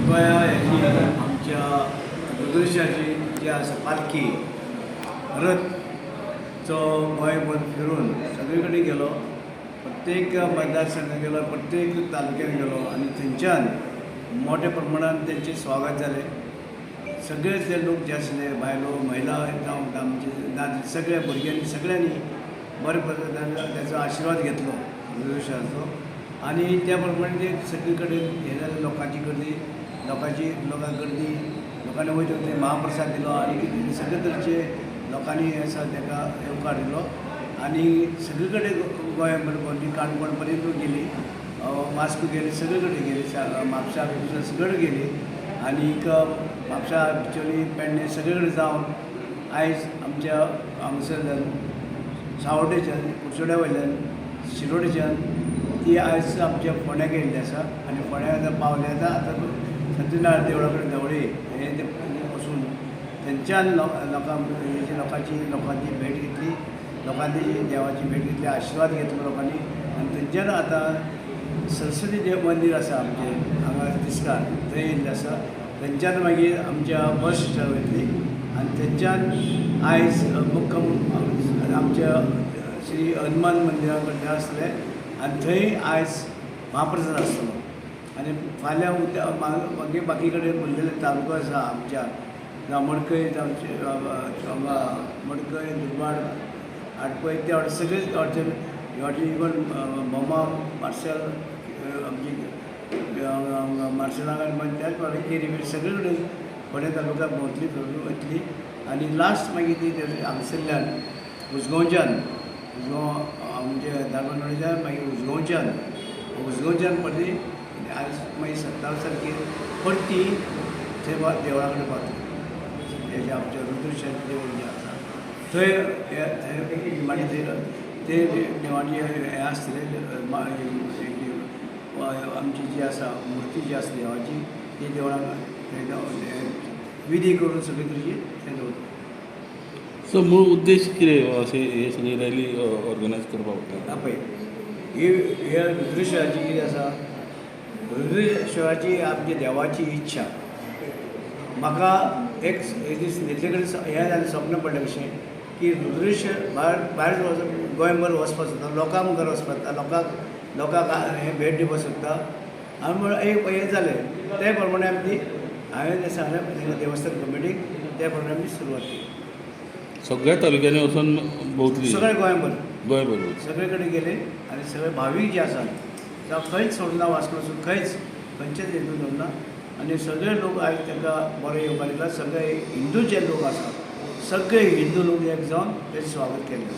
गोंया हेची आमच्या रुद्रेशाची जी आसा पालखी रथ जो गोंयभर फिरून सगळे कडेन गेलो, प्रत्येक मतदारसंघात गेलो, प्रत्येक तालुक्यात गेलो आणि थंयच्यान मोठ्या प्रमाणात त्यांचे स्वागत झाले. सगळे जे लोक जे आसले बायलो महिला जावं आमचे दादले सगळ्या भुरग्यांनी सगळ्यांनी बरे पद्धतीन त्याचो आशिर्वाद घेतलो रुद्रेशाचो आणि त्या प्रमाणे ते सगळे कडेन हे जालें लोकांची गर्दी लोकांनी वयता थंय महाप्रसाद दिलो आणि कितें सगळे तरेचे लोकांनी आसा ताका येवकार दिलो आणि सगळे कडेन गोंयभर भोंवडी काणकोण पर्यंत गेली, वास्को गेली, सगळे कडेन गेली, म्हापसा बिपसा सगळे कडेन गेली आणि म्हापसा बिचोली पेडणे सगळे कडेन जावन आयज आमच्या हांगसरल्यान सावड्डेच्यान कुडचड्या वयल्यान शिरोडेच्यान ती आयज आमच्या फोंड्याक येयल्ली आसा आणि फोंड्या आतां पावले आतां सत्यनारायण देवळा कडेन देवळी हे वचून थंयच्यान लोकांची भेट घेतली, लोकांनी देवाची भेट घेतली, आशिर्वाद घेतलो लोकांनी आणि थंयच्यान आतां सरस्वती देव मंदीर आसा आमचें हांगा तिस्कार थंय येयल्लें आसा. थंयच्यान मागीर आमच्या बस स्टँडार वयतली आनी थंयच्यान आयज मुक्काम आमच्या श्री हनुमान मंदिरा कडेन आसलें आनी थंय आयज महाप्रसाद आसतलो आनी फाल्यां मागीर बाकी कडेन उरलेले तालुको आसा आमच्या जावं मडकय जावं मडकय दुर्भाट आटपय ते वाटे सगळे फावटी इवन बोमा मार्शल आमची मार्शलांक आनी त्याच प्रमाणे केरी बी सगळे कडेन फोंड्या तालुका भोंवतली वयतली आनी लास्ट मागीर ती हांगसरल्यान उसगांवच्यान म्हणजे धारबांदोडेच्यान मागीर उसगांवच्यान परती आयज मागीर 27 तारखेर परती थंय देवळा कडेन पावतली. हेजे आमच्या रुद्रेशाचें देवूळ जें आसा थंय मागीर ते देवाची हें आसतलें आमची जी आसा मुर्ती जी आसा देवाची ती देवळान विधी करून सगळे तरेची थंय दवरता. सो मूळ उद्देश कितें अशें हे सगळी रॅली ऑर्गनायज करपाक? पळय हे रुद्रेश्वराची कितें आसा, रुद्रेश्वराची आमची देवाची इच्छा. म्हाका एक दीस न्हिदले कडेन हें जालें स्वप्न पडलें कशें की रुद्रेश्वर भायर गोंयभर वचपाक सोदता, लोकां मुखार वचपाक सोदता, लोकांक हें भेट दिवपाक सोदता आनी म्हण एक हें जालें ते प्रमाणे आमी हांवें सांगलें देवस्थान कमिटीक, त्या प्रमाणे आमी सुरवात केली. सगळ्या तालुक्यांनी वचून भोंवतली? सगळे गोंयभर सगळे कडेन गेले आनी सगळे भावीक जे आसात जावं खंयच सोडना वास्को वचून खंयचेच हिंदू सोडना आनी सगळे लोक आयज तांकां बरो येवकार दिला. सगळे हिंदू जे लोक आसात सगळे हिंदू लोक एक जावन तें स्वागत केलें.